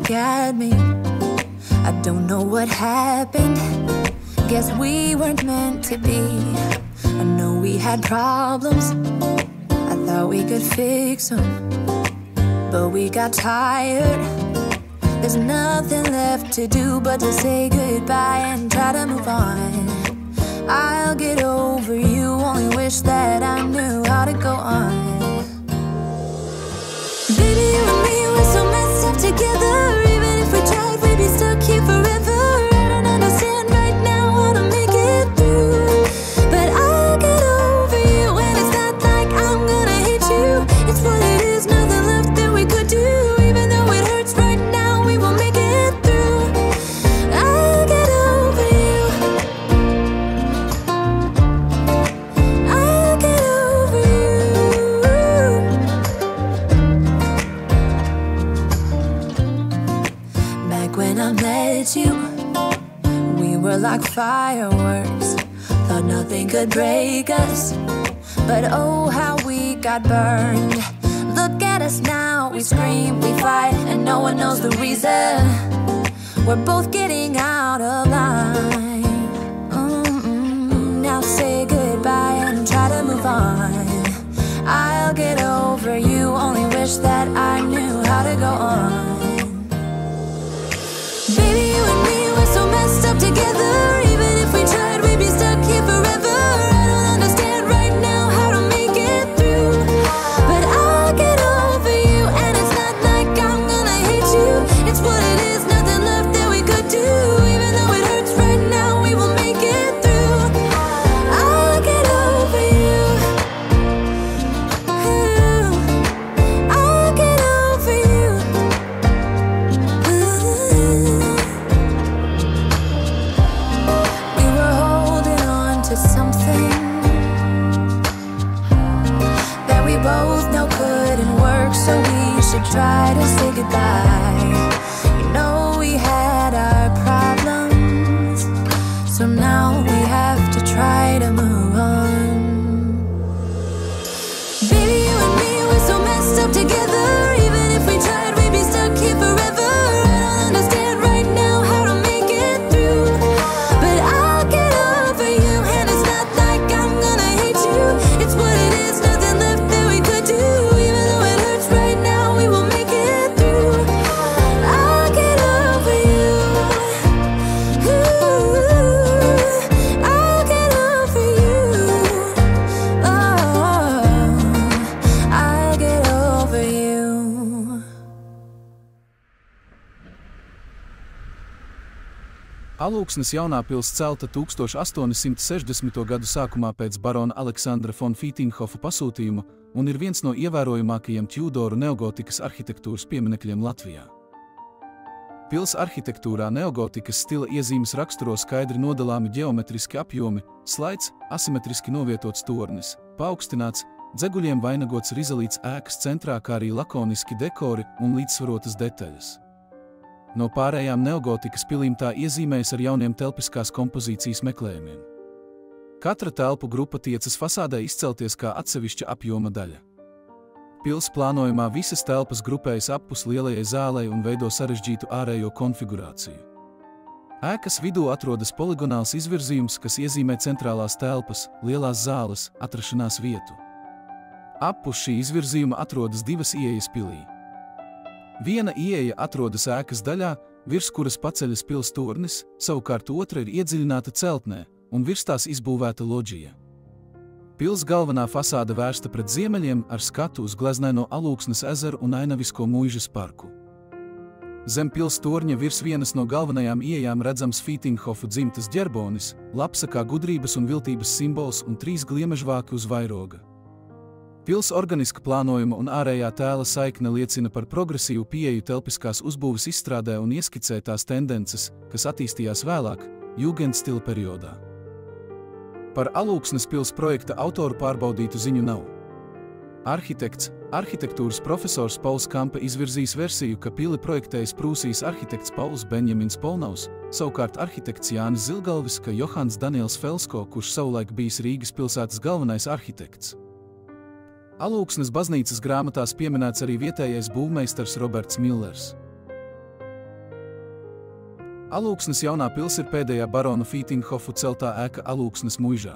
back at me. I don't know what happened. Guess we weren't meant to be. I know we had problems. I thought we could fix them, but we got tired. There's nothing left to do but to say goodbye and try to move on. I'll get over you, only wish that I knew how to go on. Baby, you and me, we're so messed up together. Even if we tried, we'd be stuck here forever. I don't understand right now how to make it through, but I'll get over you, and it's not like I'm gonna hate you. It's what it is, nothing left that we could do. Even though it hurts right now, we will make it through. I'll get over you. I'll get over you. Back when I met you, we were like fireworks. Thought nothing could break us, but oh how we got burned. Look at us now, we scream, we fight, and no one knows the reason. We're both getting out of line. Now say goodbye and try to move on. I'll get over you, only wish that I knew how to go on. Baby, you and me, we're so messed up together. Even if we tried, we'd be stuck here forever. I don't understand right now how to make it through, but I'll get over you, and it's not like I'm gonna hate you. It's what it is, nothing left that we could do. Even though it hurts right now, we will make it through. I'll get over you. I'll get over you. We were holding on to something that we both know couldn't work, so we should try to say goodbye. You know we had our problems, so now we have to try to move on. Baby, you and me, we're so messed up together. Even if we tried, we'd be stuck here forever. I don't understand right now how to make it through, but I'll get over you, and it's not like I'm gonna hate you. It's what it is, nothing left that we could do. Even though it hurts right now, we will make it through. I'll get over you. I'll get over you. Oh, I'll get over you. Alūksnes jaunā pils celta 1860. gadu sākumā pēc barona Aleksandra von Fītinhofa pasūtījuma un ir viens no ievērojamākajiem Tjudoru neogotikas arhitektūras pieminekļiem Latvijā. Pils arhitektūrā neogotikas stila iezīmes raksturo skaidri nodalāmi ģeometriski apjomi, slaids, asimetriski novietots tornis, paaugstināts, dzeguļiem vainagots rizelīts ēkas centrā, kā arī lakoniski dekori un līdzsvarotas detaļas. No pārējām neogotikas pilīm tā iezīmējas ar jauniem telpiskās kompozīcijas meklējumiem. Katra telpu grupa tiecas fasādē izcelties kā atsevišķa apjoma daļa. Pils plānojumā visas telpas grupējas appus lielajai zālei un veido sarežģītu ārējo konfigurāciju. Ēkas vidū atrodas poligonāls izvirzījums, kas iezīmē centrālās telpas, lielās zāles, atrašanās vietu. Appus šī izvirzījuma atrodas divas ieejas pilī. Viena ieeja atrodas ēkas daļā, virs kuras paceļas pils tornis, savukārt otra ir iedziļināta celtnē, un virs tās izbūvēta loģija. Pils galvenā fasāde vērsta pret ziemeļiem ar skatu uz gleznaino Alūksnes ezeru un Ainavisko mūžas parku. Zem pils torņa virs vienas no galvenajām ieejām redzams Fītinhofu dzimtas ģerbonis, lapsa kā gudrības un viltības simbols un 3 gliemežvāki uz vairoga. Pils organiska plānojuma un ārējā tēla saikne liecina par progresīvu pieeju telpiskās uzbūves izstrādē un ieskicē tās tendences, kas attīstījās vēlāk, jūgendstila periodā. Par Alūksnes pils projekta autoru pārbaudītu ziņu nav. Arhitekts, arhitektūras profesors Pauls Kampe izvirzījis versiju, ka pili projektējis Prūsijas arhitekts Pauls Benjamins Polnaus, savukārt arhitekts Jānis Zilgalvis, ka Johans Daniels Felsko, kurš savulaik bijis Rīgas pilsētas galvenais arhitekts. Alūksnes baznīcas grāmatās pieminēts arī vietējais būvmeistars Roberts Millers. Alūksnes jaunā pils ir pēdējā barona Fītinghofu celtā ēka Alūksnes muižā.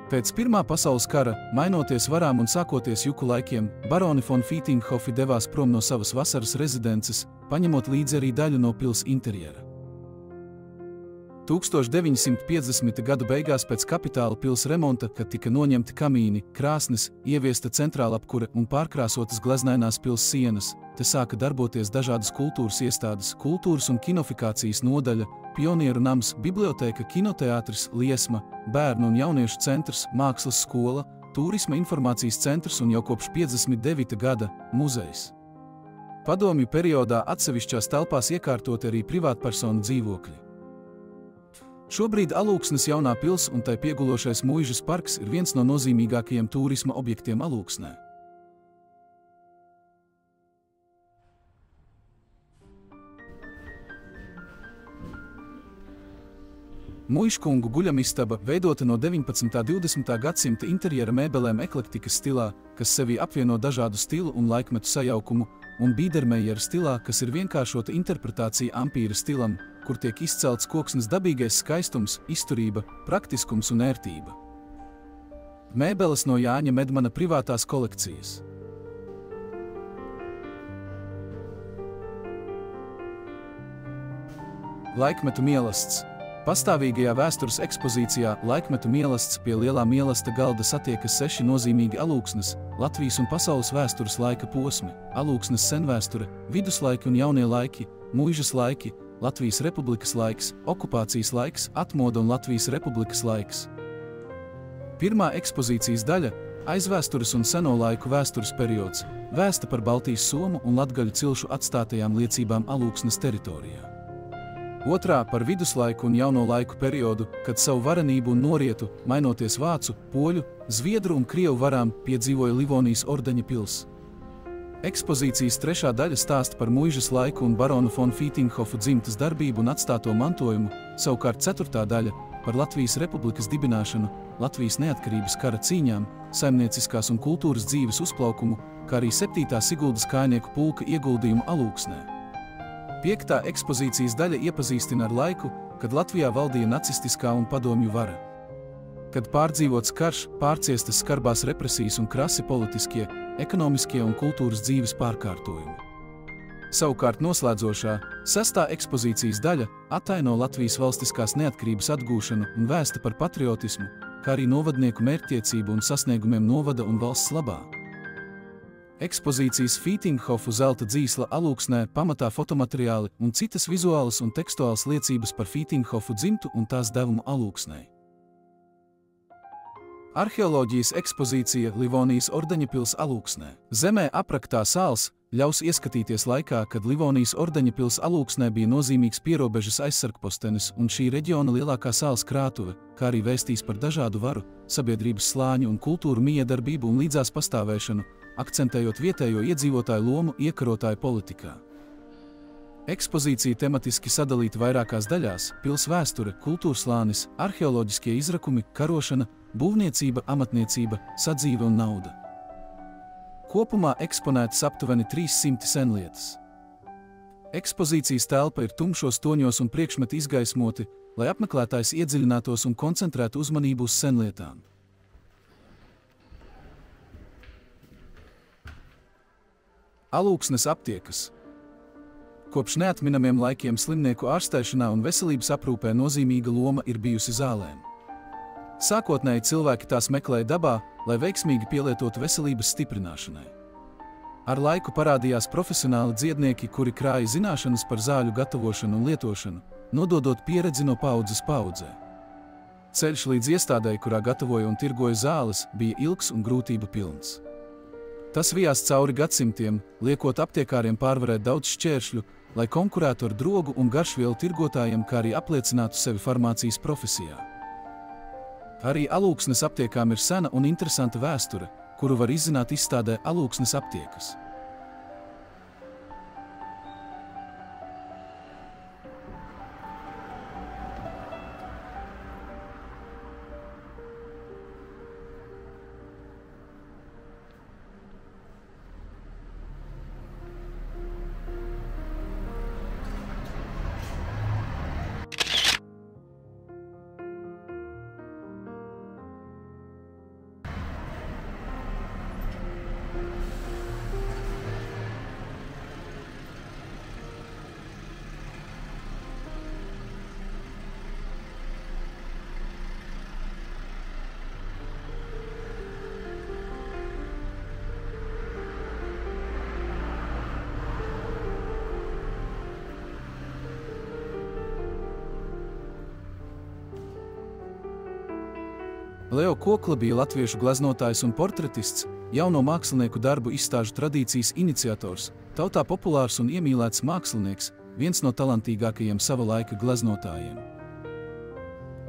Pēc Pirmā pasaules kara, mainoties varām un sākoties juku laikiem, baroni von Fītinghofi devās prom no savas vasaras rezidences, paņemot līdzi arī daļu no pils interjera. 1950. gadu beigās pēc kapitāla pils remonta, kad tika noņemti kamīni, krāsnes, ieviesta centrāla apkure un pārkrāsotas gleznainās pils sienas, te sāka darboties dažādas kultūras iestādes, kultūras un kinofikācijas nodaļa, pionieru nams, bibliotēka, kinoteātris, liesma, bērnu un jauniešu centrs, mākslas skola, turisma informācijas centrs un jau kopš 59. gada muzejs. Padomju periodā atsevišķās telpās iekārtoti arī privātpersonu dzīvokļi. Šobrīd Alūksnes jaunā pils un tai piegulošais muižas parks ir viens no nozīmīgākajiem turisma objektiem Alūksnē. Muižkungu guļamistaba veidota no 19. un 20. gadsimta interjera mēbelēm eklektikas stilā, kas sevī apvieno dažādu stilu un laikmetu sajaukumu, un Bīdermejera stilā, kas ir vienkāršota interpretācija ampīra stilam, kur tiek izcelts koksnes dabīgais skaistums, izturība, praktiskums un ērtība. Mēbeles no Jāņa Medmana privātās kolekcijas. Laikmetu mielasts. Pastāvīgajā vēstures ekspozīcijā Laikmetu mielasts pie lielā mielasta galda satiekas 6 nozīmīgi Alūksnes, Latvijas un pasaules vēstures laika posmi, Alūksnes senvēsture, viduslaiki un jaunie laiki, muižas laiki, Latvijas Republikas laiks, okupācijas laiks, atmoda un Latvijas Republikas laiks. Pirmā ekspozīcijas daļa – aizvēstures un seno laiku vēstures periods, vēsta par Baltijas somu un latgaļu cilšu atstātajām liecībām Alūksnes teritorijā. Otrā par viduslaiku un jauno laiku periodu, kad savu varenību un norietu, mainoties vācu, poļu, zviedru un krievu varām, piedzīvoja Livonijas ordeņa pils. Ekspozīcijas trešā daļa stāsta par muižas laiku un baronu von Fītinghofu dzimtas darbību un atstāto mantojumu, savukārt ceturtā daļa par Latvijas Republikas dibināšanu, Latvijas neatkarības kara cīņām, saimnieciskās un kultūras dzīves uzplaukumu, kā arī 7. Siguldas kājnieku pulka ieguldījumu Alūksnē. 5. ekspozīcijas daļa iepazīstina ar laiku, kad Latvijā valdīja nacistiskā un padomju vara. Kad pārdzīvots karš, pārciestas skarbās represijas un krasi politiskie, ekonomiskie un kultūras dzīves pārkārtojumi. Savukārt noslēdzošā, 6. ekspozīcijas daļa attaino Latvijas valstiskās neatkarības atgūšanu un vēsta par patriotismu, kā arī novadnieku mērķtiecību un sasniegumiem novada un valsts labā. Ekspozīcijas Fītinghofu zelta dzīsla Alūksnē pamatā fotomateriāli un citas vizuālas un tekstuālas liecības par Fītinghofu dzimtu un tās devumu Alūksnē. Arheoloģijas ekspozīcija Livonijas ordeņa pils Alūksnē. Zemē apraktā sāls ļaus ieskatīties laikā, kad Livonijas ordeņa pils Alūksnē bija nozīmīgs pierobežas aizsargpostenis un šī reģiona lielākā sāls krātuve, kā arī vēstīs par dažādu varu, sabiedrības slāņu un kultūru miedarbību un līdzās pastāvēšanu, akcentējot vietējo iedzīvotāju lomu iekarotāju politikā. Ekspozīcija tematiski sadalīta vairākās daļās – pils vēsture, kultūrslānis, arheoloģiskie izrakumi, karošana, būvniecība, amatniecība, sadzīve un nauda. Kopumā eksponētas aptuveni 300 senlietas. Ekspozīcijas telpa ir tumšos toņos un priekšmeti izgaismoti, lai apmeklētājs iedziļinātos un koncentrētu uzmanību uz senlietām. Alūksnes aptiekas. Kopš neatminamiem laikiem slimnieku ārstēšanā un veselības aprūpē nozīmīga loma ir bijusi zālēm. Sākotnēji cilvēki tās meklēja dabā, lai veiksmīgi pielietotu veselības stiprināšanai. Ar laiku parādījās profesionāli dziednieki, kuri krāja zināšanas par zāļu gatavošanu un lietošanu, nododot pieredzi no paudzes paudzē. Ceļš līdz iestādēji, kurā gatavoja un tirgoja zāles, bija ilgs un grūtību pilns. Tas vijās cauri gadsimtiem, liekot aptiekāriem pārvarēt daudz šķēršļu, lai konkurētu ar drogu un garšvielu tirgotājiem, kā arī apliecinātu sevi farmācijas profesijā. Arī Alūksnes aptiekām ir sena un interesanta vēsture, kuru var izzināt izstādē Alūksnes aptiekas. Leo Kokla bija latviešu gleznotājs un portretists, jauno mākslinieku darbu izstāžu tradīcijas iniciators, tautā populārs un iemīlēts mākslinieks, viens no talantīgākajiem sava laika gleznotājiem.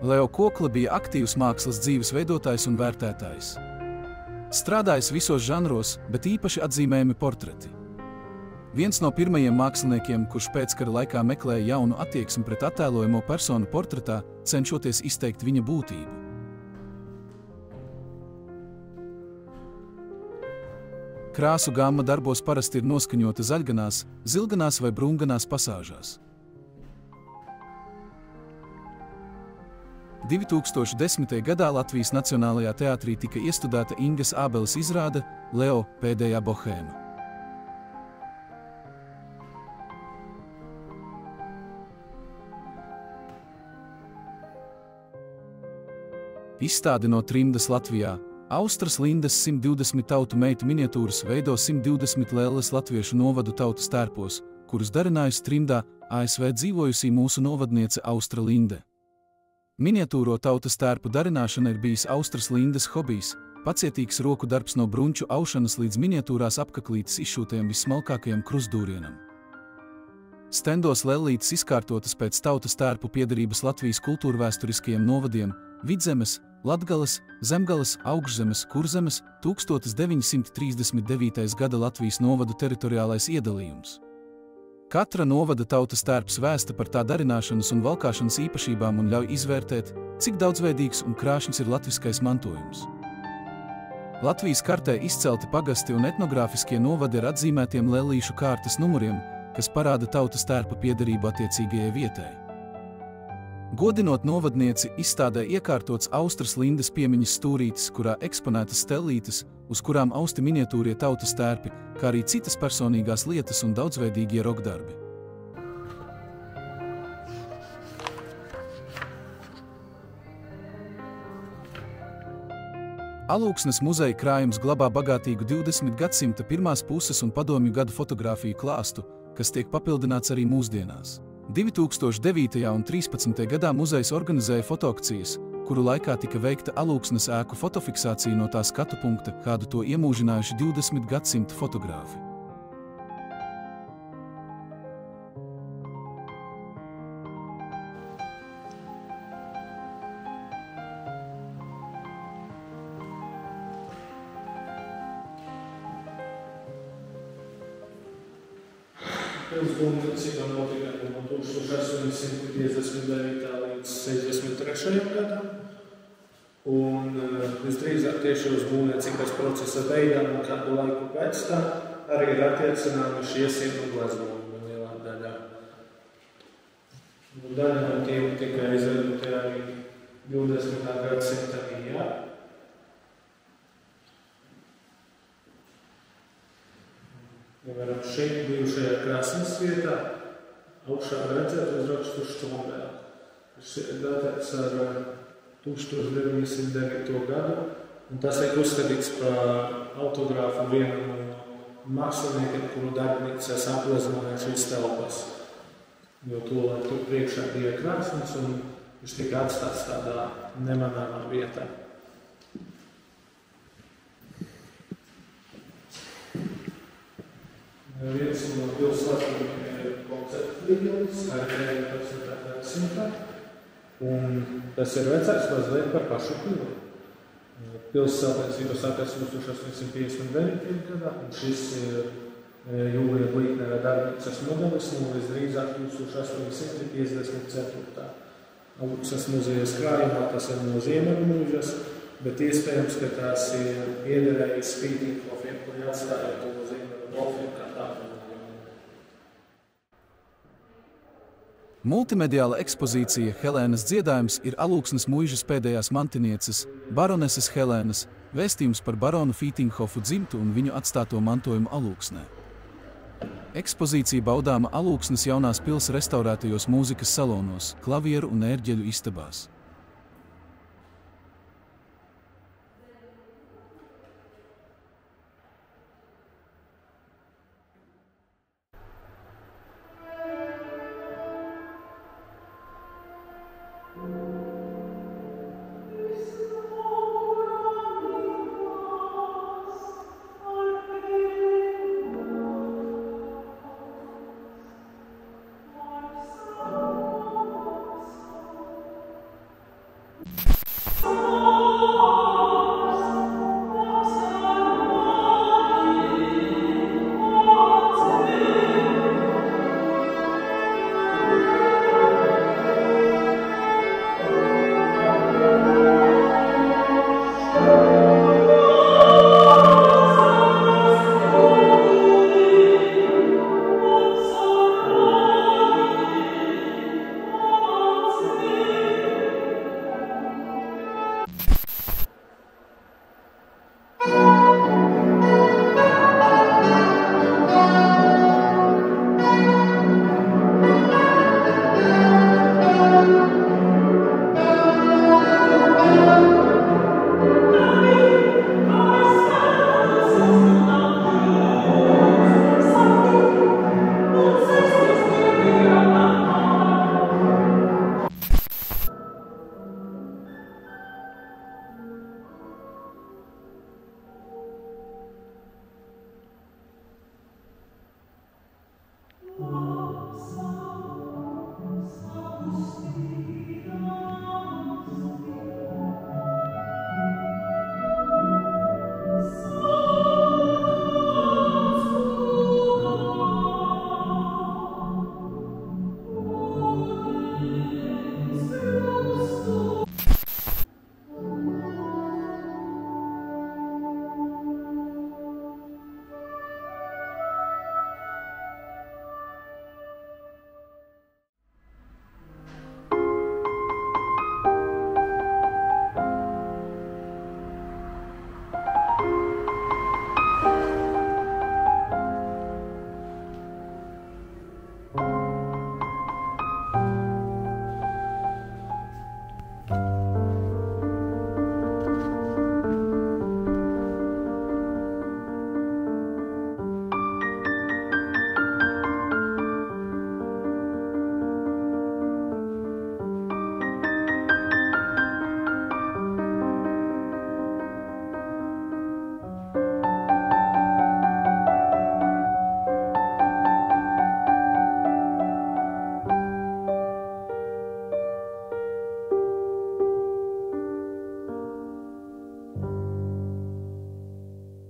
Leo Kokla bija aktīvs mākslas dzīves veidotājs un vērtētājs. Strādājis visos žanros, bet īpaši atzīmējami portreti. Viens no pirmajiem māksliniekiem, kurš pēckara laikā meklēja jaunu attieksmi pret attēlojamo personu portretā, cenšoties izteikt viņa būtību. Krāsu gamma darbos parasti ir noskaņota zaļganās, zilganās vai brūnganās pasāžās. 2010. gadā Latvijas Nacionālajā teātrī tika iestudēta Ingas Ābeles izrāde Leo – Pēdējā bohēma. Izstāde no trimdas Latvijā. Austras Lindes 120 tautu meitu miniatūras veido 120 lēles latviešu novadu tautas tērpos, kurus darinājusi trimdā ASV dzīvojusī mūsu novadniece Austra Linde. Miniatūro tautas tērpu darināšana ir bijis Austras Lindes hobijs, pacietīgs roku darbs no brunču aušanas līdz miniatūrās apkaklītes izšūtajam vismalkākajam krustdūrienam. Stendos lellītes izkārtotas pēc tautas tērpu piederības Latvijas kultūrvēsturiskajiem novadiem Vidzemes, Latgales, Zemgales, Augšzemes, Kurzemes, 1939. gada Latvijas novadu teritoriālais iedalījums. Katra novada tautas tērps vēsta par tā darināšanas un valkāšanas īpašībām un ļauj izvērtēt, cik daudzveidīgs un krāšņs ir latviskais mantojums. Latvijas kartē izcelti pagasti un etnogrāfiskie novadi ar atzīmētiem lellīšu kārtas numuriem, kas parāda tautas tērpa piederību attiecīgajai vietai. Godinot novadnieci, izstādē iekārtots Austras Lindes piemiņas stūrītis, kurā eksponētas stellītes, uz kurām austi miniatūrie tautas tērpi, kā arī citas personīgās lietas un daudzveidīgie rokdarbi. Alūksnes muzeja krājums glabā bagātīgu 20. gadsimta pirmās puses un padomju gadu fotogrāfiju klāstu, kas tiek papildināts arī mūsdienās. 2009. un 2013. gadā muzejs organizēja fotoakcijas, kuru laikā tika veikta Alūksnes ēku fotofiksācija no tā skatu punkta, kādu to iemūžinājuši 20. gadsimta fotogrāfi. Pilsbūvniecība notika no 1859. līdz 63. gadam, un visdrīzāk tieši uz būvniecības procesa beigām un kādu laiku pēc tam arī ir attiecināmi šie sienu gleznoņi lielā daļā. Daļa no tiem tika izveidoti arī 20. gadsimta mijā. Piemēram, šeit bijušajā krāsnes vietā augšā redzēt uzrakstu Štombēl. Tas ir datēts ar 1909. gadu, un tas ir uzskatīts par autogrāfu vienu no māksliniekiem, kuru darbnīcās apleznoja šīs telpas. Jo tolaik tur priekšā bija krāsnes, un viņš tika atstāts tādā nemanāmā vietā. Viens no pilsētām ir koncertvidelis, arī 19. gadsimtā, un tas ir vecāks mazliet par pašu pili. Pilsētniecība sākās 1859. gadā, un šis ir Jūlija Blītnera darbnīcas modelis no visdrīzāk 1854. Alūksnes muzejas krājumā, tas ir no Ziemeļmuižas, bet iespējams, ka tās ir piederējis Spītīnkofiem, kuri atstāja to Ziemeļmuižu kā tādu. Multimediāla ekspozīcija Helēnas dziedājums ir Alūksnes muižas pēdējās mantinieces, baroneses Helēnas, vēstījums par baronu Fītinghofu dzimtu un viņu atstāto mantojumu Alūksnē. Ekspozīcija baudāma Alūksnes jaunās pils restaurētajos mūzikas salonos, klavieru un ērģeļu istabās.